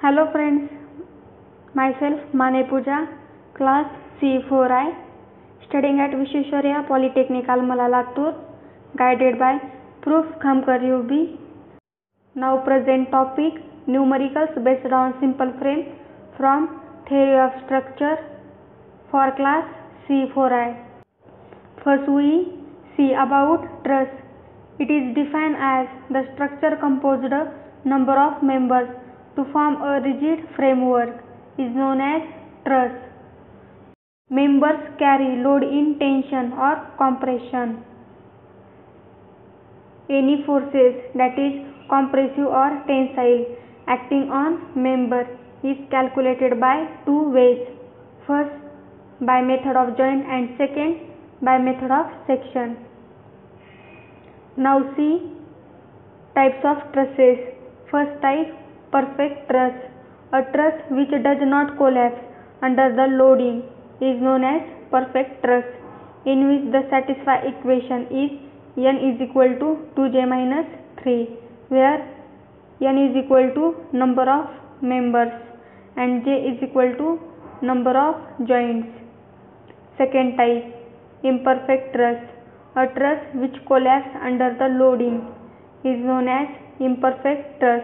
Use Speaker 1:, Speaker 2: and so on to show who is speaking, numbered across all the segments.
Speaker 1: Hello friends, myself Mane Pooja, class C4I, studying at Vishweshwarya Polytechnic Almala Latur, guided by Proof Khamkar UB. Now present topic numericals based on simple frame from theory of structure for class C4I. First we see about truss. It is defined as the structure composed number of members to form a rigid framework is known as truss. Members carry load in tension or compression. Any forces, that is compressive or tensile, acting on member is calculated by two ways. First by method of joint and second by method of section. Now see types of trusses. First type, perfect truss. A truss which does not collapse under the loading is known as perfect truss, in which the satisfied equation is n is equal to 2j minus 3, where n is equal to number of members and j is equal to number of joints. Second type, imperfect truss. A truss which collapses under the loading is known as imperfect truss,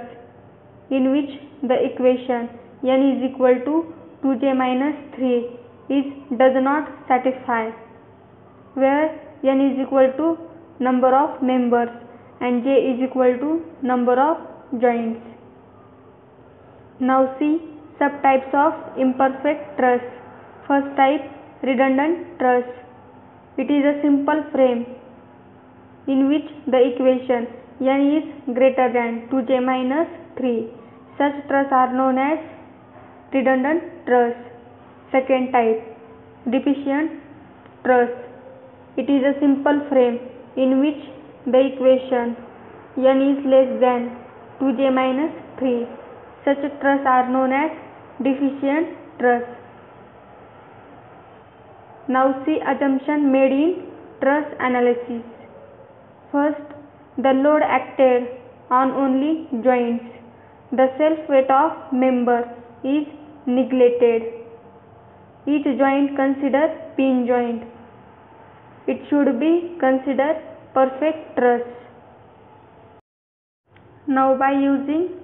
Speaker 1: in which the equation n is equal to 2j minus 3 does not satisfy, where n is equal to number of members and j is equal to number of joints. Now see subtypes of imperfect truss. First type, redundant truss. It is a simple frame in which the equation n is greater than 2j minus 3. Such truss are known as redundant truss. Second type, deficient truss. It is a simple frame in which the equation n is less than 2j minus 3. Such truss are known as deficient truss. Now see assumption made in truss analysis. First, the load acted on only joints. The self weight of member is neglected. Each joint considered pin joint. It should be considered perfect truss. Now by using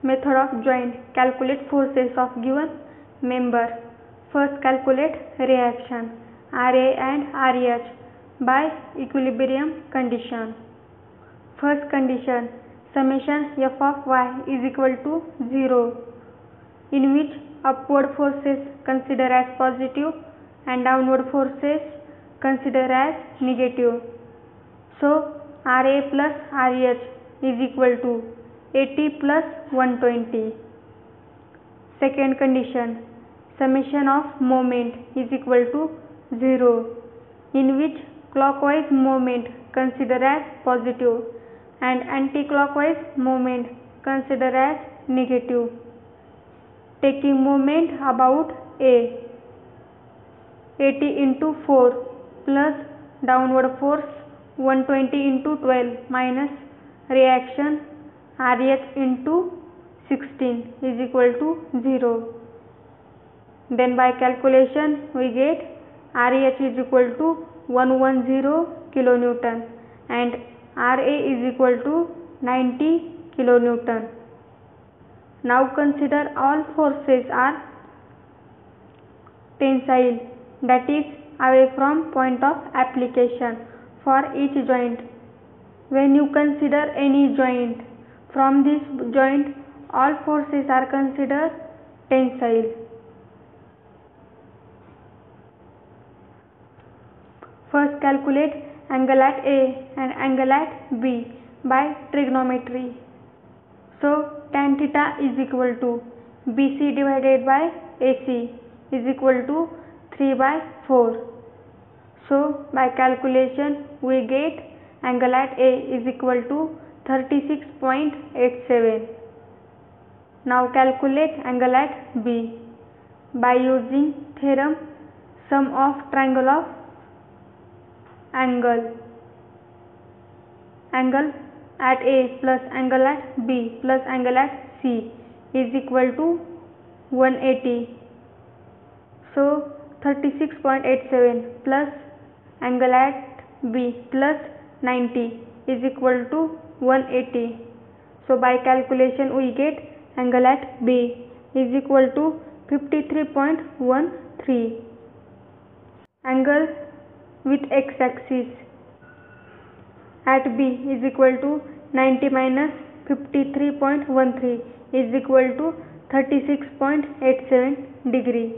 Speaker 1: method of joint, calculate forces of given member. First calculate reaction Ra and Rh by equilibrium condition. First condition, summation f of y is equal to 0, in which upward forces consider as positive and downward forces consider as negative. So Ra plus Rh is equal to 80 plus 120. Second condition, summation of moment is equal to 0, in which clockwise moment consider as positive and anti-clockwise moment consider as negative. Taking moment about A, 80 into 4 plus downward force 120 into 12 minus reaction Rh into 16 is equal to 0. Then by calculation we get Rh is equal to 110 kilonewton and Ra is equal to 90 kilonewton. Now consider all forces are tensile, that is away from point of application for each joint. When you consider any joint, from this joint all forces are considered tensile. First calculate angle at A and angle at B by trigonometry. So tan theta is equal to BC divided by AC is equal to 3 by 4. So by calculation we get angle at A is equal to 36.87. Now calculate angle at B by using theorem sum of triangle of angle at A plus angle at B plus angle at C is equal to 180. So 36.87 plus angle at B plus 90 is equal to 180. So by calculation we get angle at B is equal to 53.13. Angle with x-axis at B is equal to 90 minus 53.13 is equal to 36.87 degree.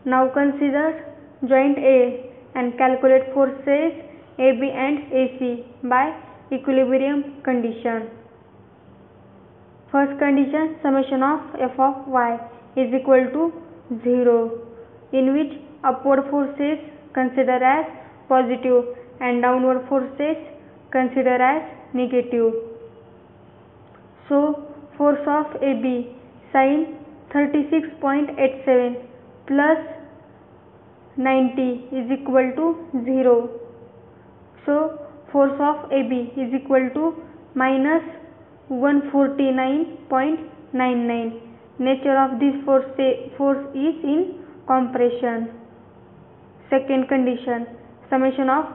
Speaker 1: Now consider joint A and calculate forces AB and AC by equilibrium condition. First condition, summation of f of y is equal to 0, in which upward forces consider as positive and downward forces consider as negative. So force of AB sin 36.87 plus 90 is equal to 0. So force of AB is equal to minus 149.99. Nature of this force is in compression. Second condition, summation of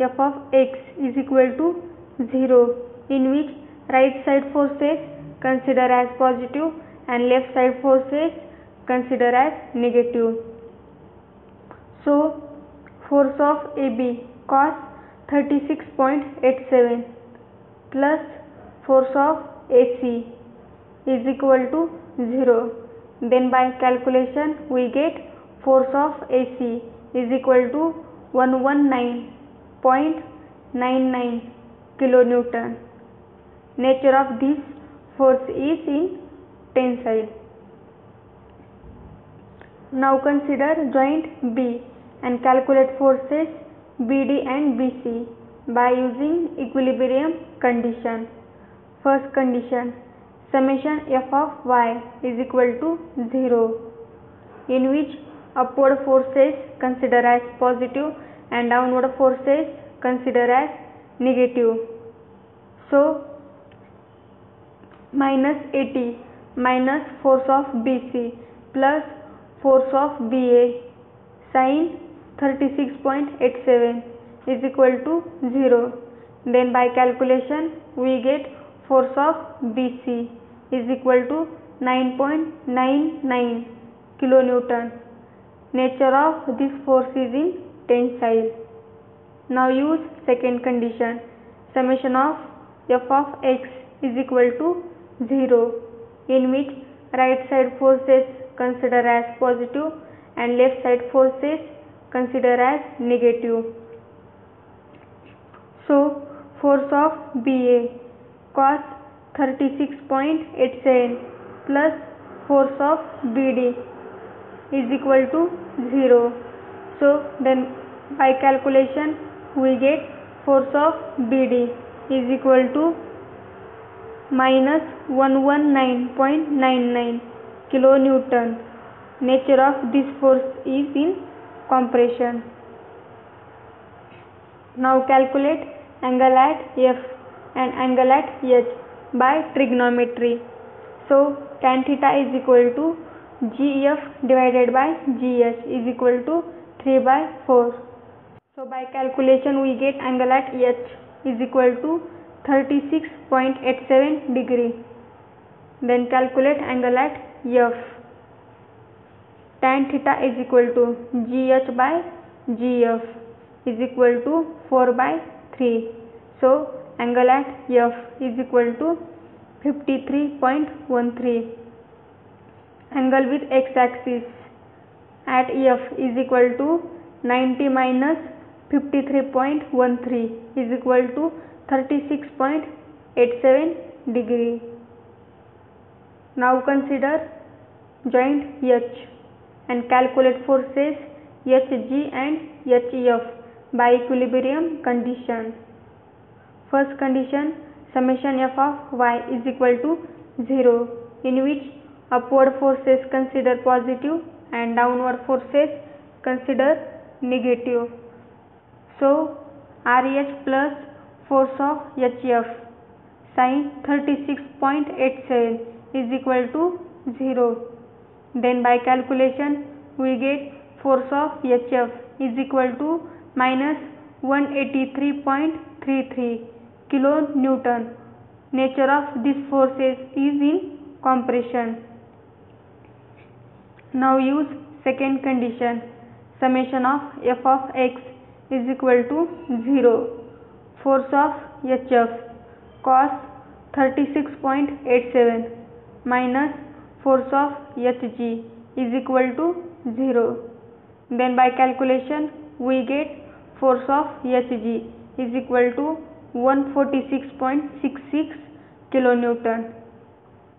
Speaker 1: f of x is equal to 0, in which right side forces consider as positive and left side forces consider as negative. So force of AB cos 36.87 plus force of AC is equal to 0. Then by calculation we get force of AC is equal to 119.99 kilonewton. Nature of this force is in tensile. Now consider joint B and calculate forces BD and BC by using equilibrium condition. First condition, summation f of y is equal to 0, in which upward forces consider as positive and downward forces consider as negative. So minus 80 minus force of BC plus force of BA sin 36.87 is equal to 0. Then by calculation we get force of BC is equal to 9.99 kilonewton. Nature of this force is in tensile. Now use second condition, summation of f of x is equal to 0, in which right side forces consider as positive and left side forces consider as negative. So force of BA cos 36.87 plus force of BD is equal to 0. So then by calculation we get force of BD is equal to minus 119.99 kilonewton. Nature of this force is in compression. Now calculate angle at F and angle at H by trigonometry. So tan theta is equal to GF divided by GH is equal to 3/4. So by calculation we get angle at H is equal to 36.87 degree. Then calculate angle at F. Tan theta is equal to GH by GF is equal to 4/3. So angle at F is equal to 53.13. Angle with x-axis at F is equal to 90 minus 53.13 is equal to 36.87 degree. Now consider joint H and calculate forces HG and HF by equilibrium condition. First condition, summation f of y is equal to 0, in which upward forces consider positive and downward forces consider negative. So RH plus force of HF sin 36.87 is equal to 0. Then by calculation we get force of HF is equal to minus 183.33 kilonewton. Nature of this forces is in compression. Now use second condition. Summation of f of x is equal to 0. Force of HF cos 36.87 minus force of Hg is equal to 0. Then by calculation we get force of Hg is equal to 146.66 kilonewton.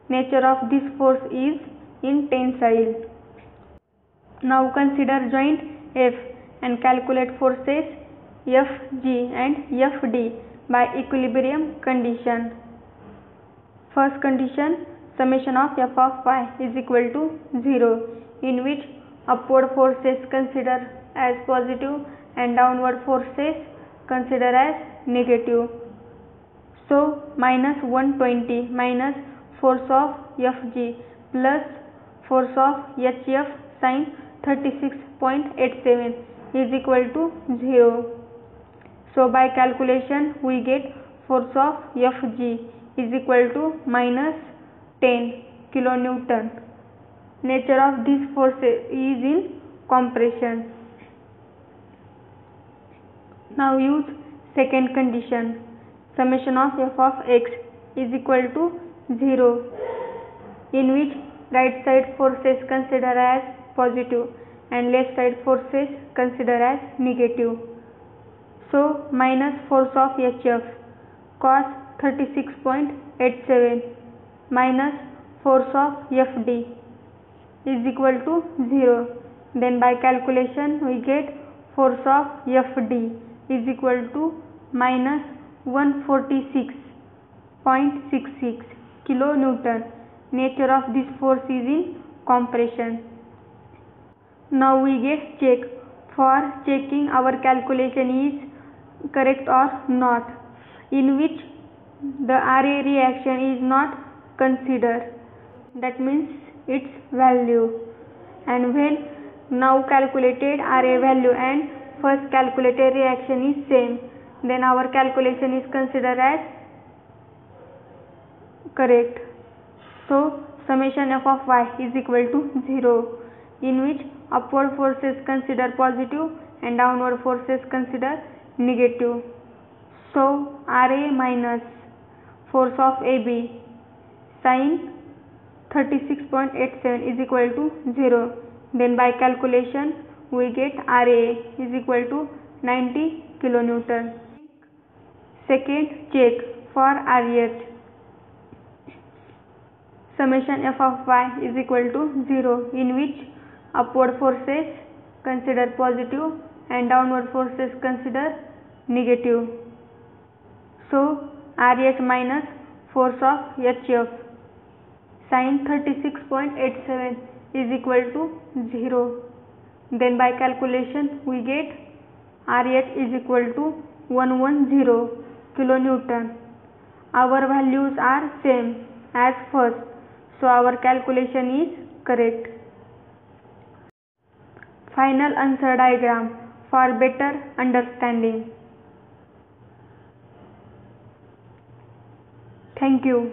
Speaker 1: Nature of this force is in tensile. Now consider joint F and calculate forces Fg and Fd by equilibrium condition. First condition, summation of f of y is equal to 0, in which upward forces consider as positive and downward forces consider as negative. So minus 120 minus force of Fg plus force of Hf sin 36.87 is equal to 0. So by calculation we get force of Fg is equal to minus 10 kilonewton. Nature of this force is in compression. Now use second condition. Summation of f of x is equal to 0, in which right side forces consider as positive and left side forces consider as negative. So minus force of Hf cos 36.87 minus force of Fd is equal to 0. Then by calculation we get force of Fd is equal to minus 146.66 kilonewton. Nature of this force is in compression. Now we get check. For checking our calculation is correct or not, in which the Ra reaction is not considered, that means its value. And when now calculated Ra value and first calculated reaction is same, then our calculation is considered as correct. So summation f of y is equal to 0, in which upward forces consider positive and downward forces consider negative. So Ra minus force of AB sin 36.87 is equal to 0. Then by calculation we get Ra is equal to 90 kilonewton. Second check for RH. Summation f of y is equal to 0, in which upward forces consider positive and downward forces consider negative. So RH minus force of Hf sin 36.87 is equal to 0. Then by calculation we get RH is equal to 110 kilonewton. Our values are same as first, so our calculation is correct. Final answer diagram for better understanding. Thank you.